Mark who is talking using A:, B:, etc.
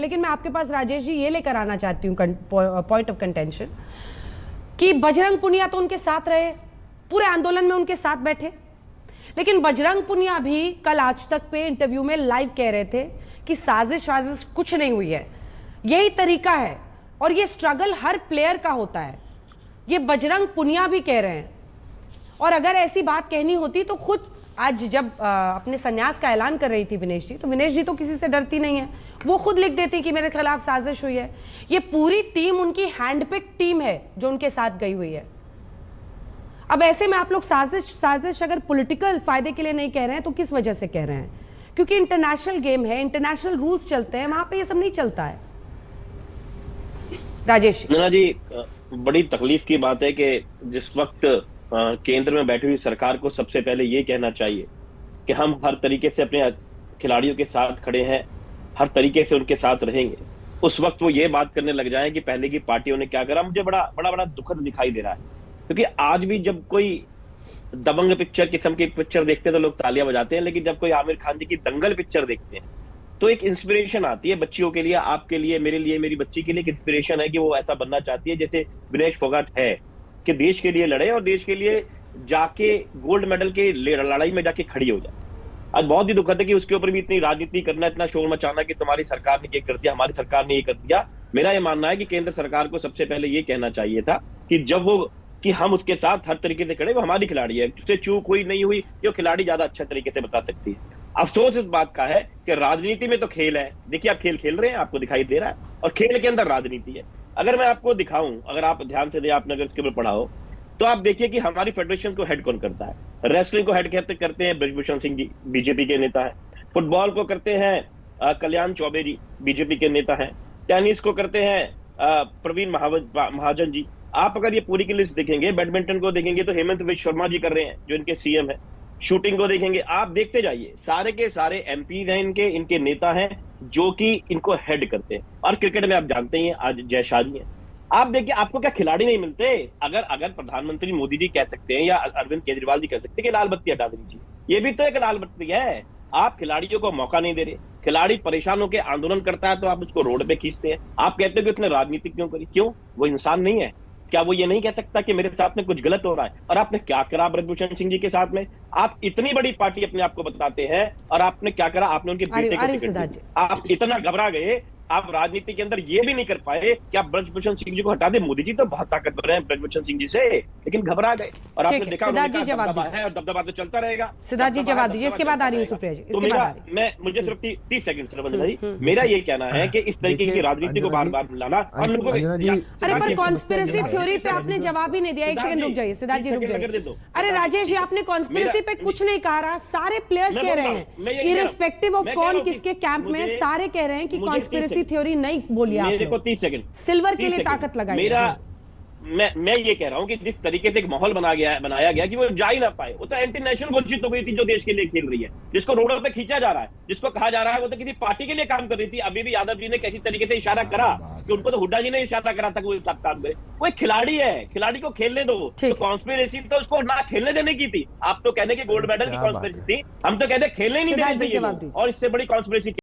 A: लेकिन मैं आपके पास राजेश जी ये लेकर आना चाहती हूँ पॉइंट ऑफ कंटेंशन कि बजरंग पुनिया तो उनके साथ रहे, पूरे आंदोलन में उनके साथ बैठे, लेकिन बजरंग पुनिया भी कल आज तक पे इंटरव्यू में लाइव कह रहे थे कि साजिश वाजिश कुछ नहीं हुई है। यही तरीका है और ये स्ट्रगल हर प्लेयर का होता है, ये बजरंग पुनिया भी कह रहे हैं। और अगर ऐसी बात कहनी होती तो खुद आज जब अपने संन्यास का ऐलान कर रही थी विनेश जी, तो विनेश जी तो किसी से डरती नहीं है, वो खुद लिख देती कि मेरे खिलाफ साजिश हुई है। ये पूरी टीम उनकी हैंडपिक टीम है जो उनके साथ गई हुई है। अब ऐसे में आप लोग साजिश अगर पॉलिटिकल फायदे के लिए नहीं कह रहे हैं तो किस वजह से कह रहे हैं? क्योंकि इंटरनेशनल गेम है, इंटरनेशनल रूल्स चलते हैं, वहां पे ये सब नहीं चलता है। राजेश
B: जी, बड़ी तकलीफ की बात है कि जिस वक्त केंद्र में बैठी हुई सरकार को सबसे पहले ये कहना चाहिए कि हम हर तरीके से अपने खिलाड़ियों के साथ खड़े हैं, हर तरीके से उनके साथ रहेंगे, उस वक्त वो ये बात करने लग जाए कि पहले की पार्टियों ने क्या करा। मुझे बड़ा बड़ा बड़ा दुखद दिखाई दे रहा है, क्योंकि आज भी जब कोई दबंग पिक्चर किस्म की पिक्चर देखते हैं तो लोग तालियां बजाते हैं, लेकिन जब कोई आमिर खान जी की दंगल पिक्चर देखते हैं तो एक इंस्पिरेशन आती है बच्चियों के लिए, आपके लिए, मेरे लिए, मेरी बच्ची के लिए। एक इंस्पिरेशन है कि वो ऐसा बनना चाहती है जैसे विनेश फोगाट है, कि देश के लिए लड़े और देश के लिए जाके गोल्ड मेडल के लड़ाई में जाके खड़ी हो जाए। आज बहुत ही दुखद है कि उसके ऊपर भी इतनी राजनीति करना, इतना शोर मचाना कि तुम्हारी सरकार ने ये कर दिया, हमारी सरकार ने ये कर दिया। मेरा ये मानना है कि केंद्र सरकार को सबसे पहले ये कहना चाहिए था कि जब वो कि हम उसके साथ हर तरीके से खड़े, वो हमारी खिलाड़ी है, उससे चूक हुई नहीं हुई ये खिलाड़ी ज्यादा अच्छे तरीके से बता सकती है। अफसोस इस बात का है कि राजनीति में तो खेल है, देखिए आप खेल खेल रहे हैं, आपको दिखाई दे रहा है, और खेल के अंदर राजनीति है। अगर मैं आपको दिखाऊं, अगर आप ध्यान से दे, आपने अगर इसके ऊपर पढ़ा हो तो आप देखिए कि हमारी फेडरेशन को हेड कौन करता है। रेसलिंग को हेड करते हैं ब्रजभूषण सिंह जी, बीजेपी के नेता है। फुटबॉल को करते हैं कल्याण चौबे जी, बीजेपी के नेता हैं। टेनिस को करते हैं प्रवीण महाजन जी। आप अगर ये पूरी की लिस्ट देखेंगे, बैडमिंटन को देखेंगे तो हेमंत विश्व शर्मा जी कर रहे हैं जो इनके सीएम है। शूटिंग को देखेंगे, आप देखते जाइए, सारे के सारे एमपी हैं, इनके नेता हैं जो कि इनको हेड करते हैं। और क्रिकेट में आप जानते ही हैं, आज जय शाह जी हैं। आप देखिए, आपको क्या खिलाड़ी नहीं मिलते? अगर प्रधानमंत्री मोदी जी कह सकते हैं या अरविंद केजरीवाल जी कह सकते हैं कि लाल बत्ती हटा देनी चाहिए, ये भी तो एक लाल बत्ती है। आप खिलाड़ियों को मौका नहीं दे रहे, खिलाड़ी परेशान होकर आंदोलन करता है तो आप उसको रोड पे खींचते हैं। आप कहते हो कि उसने राजनीति क्यों करी? क्यों? वो इंसान नहीं है क्या? वो ये नहीं कह सकता कि मेरे साथ में कुछ गलत हो रहा है? और आपने क्या करा ब्रजभूषण सिंह जी के साथ में? आप इतनी बड़ी पार्टी अपने आप को बताते हैं और आपने क्या करा? आपने उनके बेटे को टिकट दिया। आप इतना घबरा गए, आप राजनीति के अंदर ये भी नहीं कर पाए कि आप ब्रजभूषण सिंह जी को हटा दे। मोदी जी तो बहुत ताकतवर हैं ब्रजभूषण सिंह जी से, लेकिन घबरा गए। और आपने देखा दबदबा है और दबदबा तो चलता रहेगा।
A: सिद्धार्थ जी जवाब दीजिए, इसके बाद आ रही हूं सुप्रिया जी।
B: मुझे सिर्फ 30 सेकंड सिर्फ मेरा ये कहना है कि इस तरीके की राजनीति को बार बार लाना और लोगों को।
A: अरे पर कॉन्स्पिरेसी थ्योरी पे आपने जवाब ही नहीं दिया। एक सेकंड रुक जाइए सिद्धार्थ जी, रुक जाइए। अरे राजेश जी, आपने कॉन्स्पिरेसी पे कुछ नहीं कहा, सारे प्लेयर्स कह रहे हैं इररिस्पेक्टिव ऑफ कौन किसके कैंप में, सारे कह रहे हैं कि कॉन्स्पिरेसी थ्योरी नहीं बोली आपने।
B: मेरे को 30 सेकंड
A: सिल्वर के लिए ताकत लगाई।
B: मैं ये कह रहा हूं कि जिस तरीके से एक माहौल बनाया गया कि वो जा ही ना पाए, वो तो एंटी नेशनल घोषित हो गई थी जो देश के लिए खेल रही है, जिसको रोडों पे खींचा जा रहा है, जिसको कहा जा रहा है वो तो किसी पार्टी के लिए काम कर रही थी। अभी भी यादव जी ने कैसी तरीके से इशारा करा कि उनको तो हुड्डा जी ने इशारा करा था कि वो सब काम करे। वो एक खिलाड़ी है, खिलाड़ी को खेलने दो। तो कॉन्स्पिरेसी तो उसको ना खेलने देने की थी। आप तो कहने की गोल्ड मेडल की कॉन्स्पिरेसी थी, हम तो कहते खेलने नहीं देने चाहिए, और इससे बड़ी कॉन्स्पिरेसी